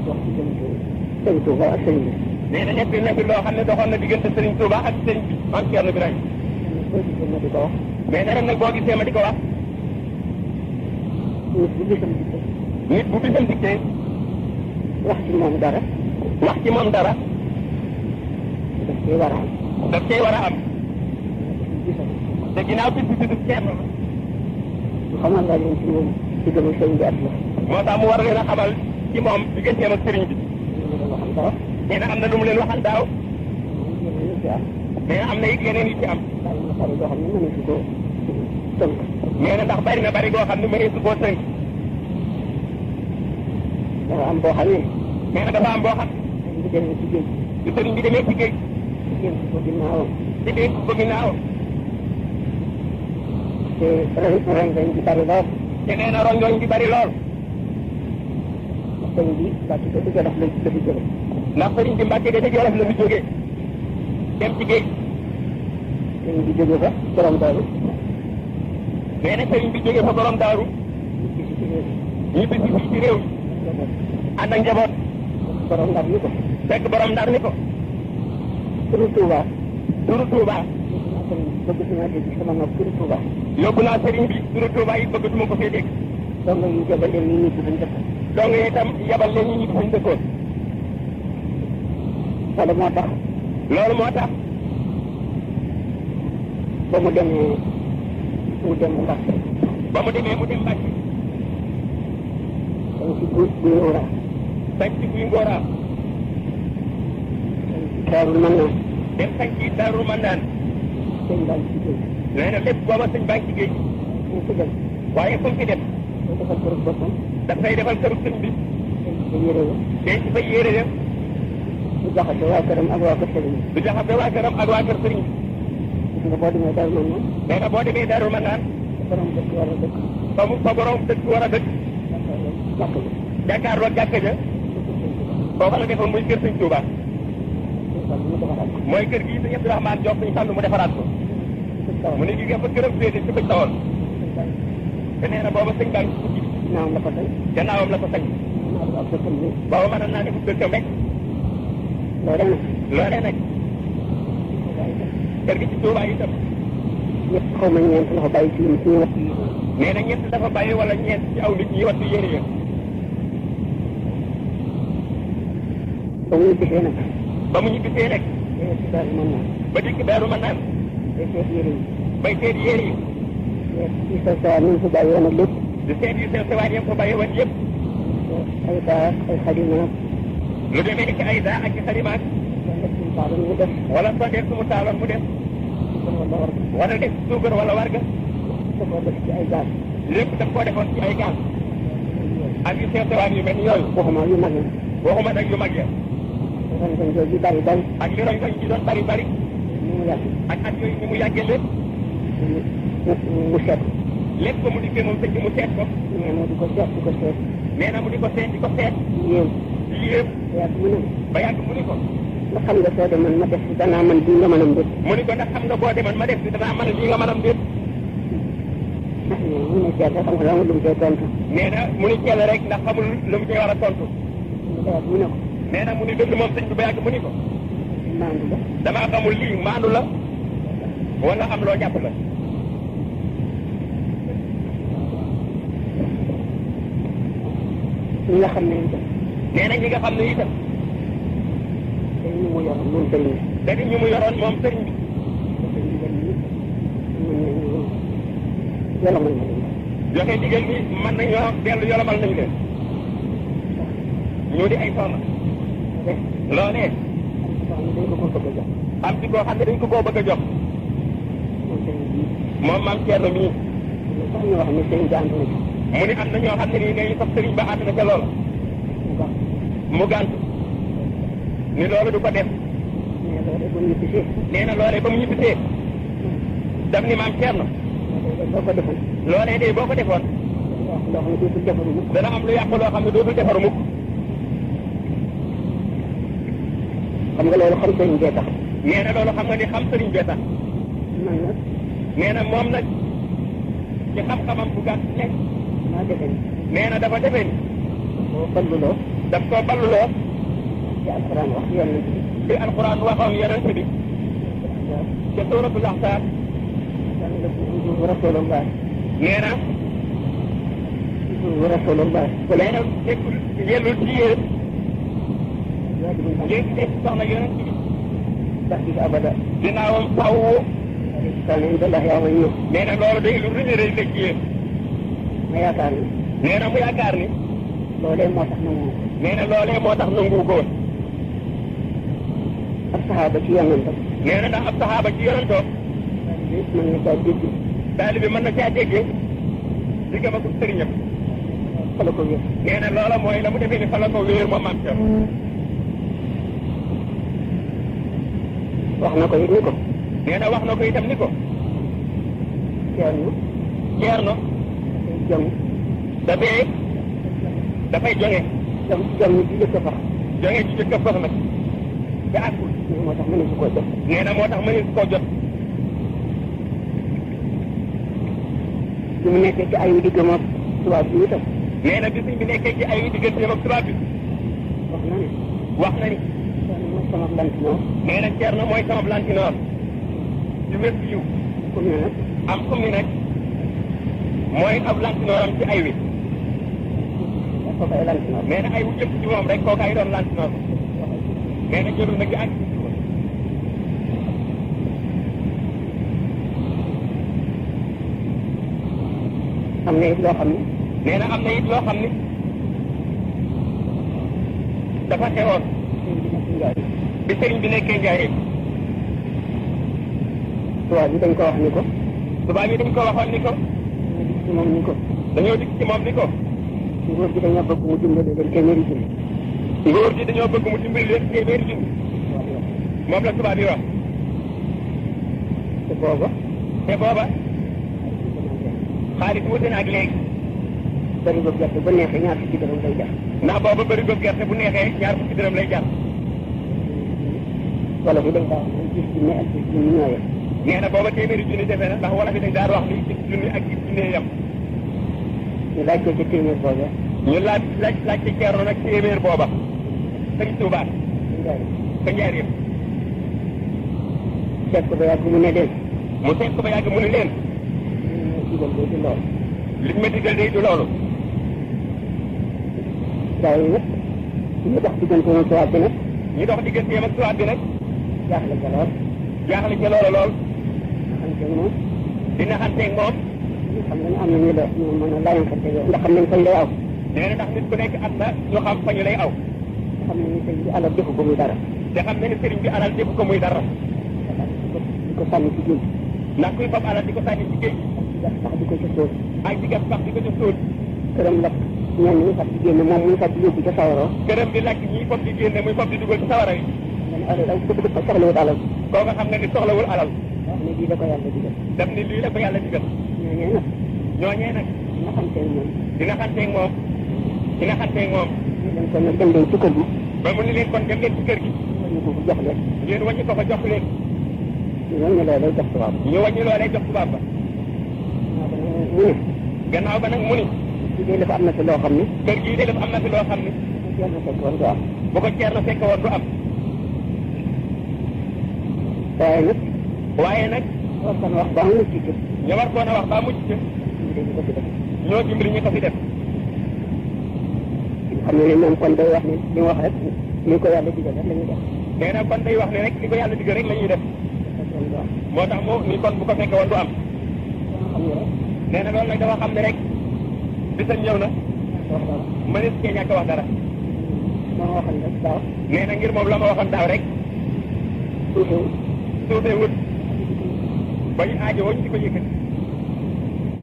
dox diggante sëñ Touba ak sëñ bi. nee na nekk na fi loo xam ne doxoon na diggante Serigne Touba ak sëñ bi Mame Thierno Birahim. boo gisee ma di ko wax. mais nee na nag boo gisee ma di ko wax. nit bu gisam dikkee. nit bu bisam dikkee. wax ci moom dara. wax ci moom dara. daf cee war a am. daf cee war a am. gisam. te ginnaaw bis bi tudd Thierno. mu xamal la leen ci moom diggam ak sëñ bi at la. moo tax mu war leen a xamal ci moom digganteem ak Serigne bi. ñu ngi waxal dara. nee na am na lu mu leen waxal daaw. yeneen yu ci am. mais am na it yeneen yu ci am. daal na bari doo xam ne mënees ko tënk. nee na ndax bari na bari goo xam ne mënees koo tënk. dafa am boo xam ne. nee na dafa am boo xam. dañ ko demee ci géej. su Serigne bi demee ci géej. ci géej ko ginnaawam. ci dénk ko ginnaawam. te ren dañ ci bari lool. te nee na rongoñ bi bari lool. sëñ bi bàcc ko di Jolof la fi jóge. ndax Serigne bi Mbàkke de Jolof la fi jógee. dem ci géej. sëñ bi jóge fa borom daaru. nee na Serigne bi jógee fa borom daaru. ñu bisi fii ci réew mi. ànd ak njaboot. borom ndar ni ko. fekk borom ndar ni ko. turu Touba. turu Touba. bëgg naa dégg sama nopp turu Touba. yóbbu naa Serigne bi turu Touba yi bëggatuma ko fee dégg. donc ñu jabal leen ñu ñibbi fañ dëkk. donc itam yabal leen ñu ñibbi fañ dëkkoon. loolu moo tax. loolu moo tax. ba mu demee mu dem Mbacke. ba mu demee mu dem Mbacke. dañ ci guy Ngora. sañ ci guy Ngora. Daarul Mannaan. dem sañ ci Daarul Mannaan. sëñ baa ngi ci géej. nee na lépp booba sëñ baa ngi ci géej. ñu ci dem. waaye fu mu ci dem. dafa defal kër boppam. dafay defal këru sëñ bi. te yére la. denc fa yére ya. du jaxase waa këram ak waa kër sëriñ bi. du jaxase waa këram ak waa kër sëriñ bi. gis nga boo demee Daarul Mannaan. nee na boo demee Daarul Mannaan. borom dëkk war a dëkk. fa borom dëkk war a dëkk. jàkk ji. jàkkaarloo jàkka ja. foofa la defoon muy kër sëñ Touba. mooy kër gii sëñ Abdourahmane jox sëñ Fallu mu defaraat ko. mu ne gi nga fa këram féete ci bëj tawoon. te nee na booba sëñ baa ngi ci guddi. naawam la ko tey. gannaawam la ko sañ. ak dëkkam bi. booba mën naa ne fu dëkkam rek. loolee nag. loolee nag. kër gi ci Touba itam. ñëpp xaw ma ñeent la ko bàyyi ci ñi wax. nee na ñett dafa bàyyi wala ñeent ci aw nit ñi wattu yére ya. ba mu gisee nag. ba mu ñibbisee nag. ci Daarul Mannaan. ba dikk Daaru Mannaan. day seet yére yi. bay seet yére yi. ci sa saa ni mu fa bàyyi woon ak lépp. di seet yu sew sewaat yam fa bàyyi woon yëpp. ay daa ay xalima. lu demee ni ci ay daa ak ci xalimaak. mu def. wala soo def su mu taaloon mu def. wala def suukar wala warga. da koo def ci ay gaal. lépp daf koo defoon ci ay gaal. ak yu sew sewaat yu mel ni yooyu. waxuma yu mag yi. waxuma nag yu mag ya. rongoñ jooju bari bari. ak li rongoñ ci doon bari bari. ni mu yàgg. ak at yooyu ni mu yàggee lépp. mu seet. lépp ba mu dikkee moom sëñ bi mu seet ko. nee na di ko seet di ko seet. nee na mu di ko seet di ko seet. yéem. yépp ba yàgg mu ne. ba yàgg mu ni ko. ndax xam nga soo demoon ma def si danaa mën bii nga mën a mbir. mu ni ko ndax xam nga boo demoon ma def si danaa mën a lii nga mën a mbir. mu ne seet rek xam nga amul lu mu cee tontu. nee na mu ni jël rek ndax xamul lu mu cee war a tontu. mu ne ko. nee na mu ni dëgg moom sëñ bi ba yàgg mu ni ko. maandu la. damaa xamul lii maandu la. wala am loo jàpp la. ñi nga xam ne itam. nee na ñi nga xam ne itam. tey ñu mu yoroon moom sëriñ bi. te ñu mu yoroon moom sëriñ bi. yolomal na leen. joxe digal bi mën nañoo dellu yolomal nañu leen. ñu di ay soxna. loolee. dañ ko ko bëgg a jox. am ci koo xam ne dañ ko koo bëgg a jox. moom maam Thierno mii. sax ñoo xam ne sëriñ bi ànd na ci. mu ni am na ñoo xam ne nii ngay sax sëriñ ba ànd na ca loola. mu gàntu. ni loolu du ko def. nee na loolee ba mu ñibbisee. daf ni maam Thierno. boo ko defoon. loolee de boo ko defoon. loo xam ne dootul defaru mukk. dana am lu yàqu loo xam ne dootul defaru mukk. xam nga loolu xam sëriñ bee tax. nee na loolu xam nga ni xam sëriñ bee tax. man nag. nee na moom nag ci xam-xamam bu gàtt nekk. maa defe ni. nee na dafa defee ni. boo balluloo daf koo balluloo ci alquran wax yonent bi bi alquran waxoon yonent bi ca suuratul ahzab rasulullah nee na rasulullah nee na nekkul yellul ci yéen ngeen di soxna yonent bi sax bi abada ginnaawam faww kan indallahi awayyu nee na loolu day lu rëy a rëy la ci yéen ma yaakaar ni nee na mu yaakaar ni loolee moo tax nangu nee na loolee moo tax nangu ko woon ab saxaaba ci yonentam nee na ndax ab saxaaba ci yonentoo mën na caa dégg taalibe mën na caa déggee diggam ak sëriñam fa la ko wér nee na loola mooy la mu defee ni fa la ko wéer moom maam ca wax na ko it ni ko nee na wax na ko itam ni ko ceerno jom dafee dafay jonge jom ci jëkk fax jonge ci jëkk fax nag te àggul moo tax mënu su koo jot nee na moo tax mënu su koo jot bi mu nekkee ci ayu diggam ak tubaab bi itam nee na bis bi nekkee ci ayu digganteem ak tubaab bi wax na ni wax na ni mooy sama lantinoor nee na ceerno mooy sama lantinoor ci wér yiw comme ne nag am comme ni nag mooy ab lantinooram ci ay wi dafa koy lantinoor nee na ay wu jëm ci moom rek kooku ay doon lantinoor nee na jëlul nag ci àgg ci woon am na it loo xam ne nee na am na it loo xam ni dafa xewoon bi sëriñ bi nekkee Njaaréem tubaab bi dañ ko wax ni ko tubaab yi dañ ko waxoon ni ko ci moom ni ko dañoo dikk ci moom ni ko nguur gi dañoo bëgg mu dimbali leen téeméeri junni nguur gi dañoo bëgg mu dimbali leen téeméeri junni moom la tubaab yi wax te booba xaalis wute na ak léegi bëri ba gerte ba neexee ñaar fukki dërëm lay jar ndax booba bëri ba gerte bu neexee ñaar fukki dërëm lay jar wala bi dañ daa wax gis junni ak gis junni ñooye nee na booba téeméeri junni defe na ndax wala bi dañ daan wax ni gis junni ak gis junni yam ñu laaj ko ci téeméer booba ñu laaj ci ceerno nag téeméer booba sëñ Tuubaa sa Njaaréem seet ko ba yàgg mu ne leen mu seet ko ba yàgg mu ne leen digal boo ci lool liñ ma digal day du loolu gaa yi nag ñu dox diggante moom tubaab bi nag ñu dox digganteem ak tubaab bi nag jaaxle ca lool jaaxle ca loolu lool xamante moom dina xanteeg moom xam nga ne am na ñu la ñu mën a layankante yow ndax xam nañ fañ lay aw nee na ndax nit ku nekk am na ñu xam fa ñu lay aw xam nañ ne sëñ bi alal defu ko muy dara te xam na ne sëriñ bi alal defu ko muy dara di ko sànni ci géej ndax kuy fab alal di ko sànni ci géej sax di ko ca sóor ak di gas sax di ko ca sóor këram lakk ñenn ñi sax di génne moom muy sax di yóbbu ca sawaroo këram di lakk ñii fab di génne muy fab di dugal ci sawara yi man alal daal ko soxlawut alal kooku xam nga ni soxlawul alal wax ne lii da ko yàlla digal def ni lii la ko yàlla digal ñooñee nag dina xanteeg moom dina xanteeg moom ñu leen kon nag dem leen ci kër gi ba mu ni leen kon dem leen ci kër gi ñu ko jox leen ngeen wàññi ko fa jox leen ñooñu ne loolee jox tubaab ñu wàññi loolee jox tubaab ba mu ne gannaaw ba nag mu ni ci dee dafa am na fi loo xam ne kër gii de dafa am na fi loo xam ni yàlla fekk woon du am bu ko ceer na fekk woon du am waaye nag war kon wax ba mucc ci ñu war koon a wax ba mucc ci ñu ko fi def ñoo dimbali ñu ko fi def xam ne moom kon day wax ni li mu wax rek li ko yàlla digal rek la ñuy def nee na kon day wax ne rek li ko yàlla digal rek la ñuy def moo tax moo ni kon bu ko fekkee woon du am nee na loolu nag dafa xam ne rek bisam ñëw na mënees cee ñàkk wax dara ma waxal rek daaw nee na ngir moom la ma waxoon daaw rek suufee wut ba ñu aajo woñ di ko yëkkati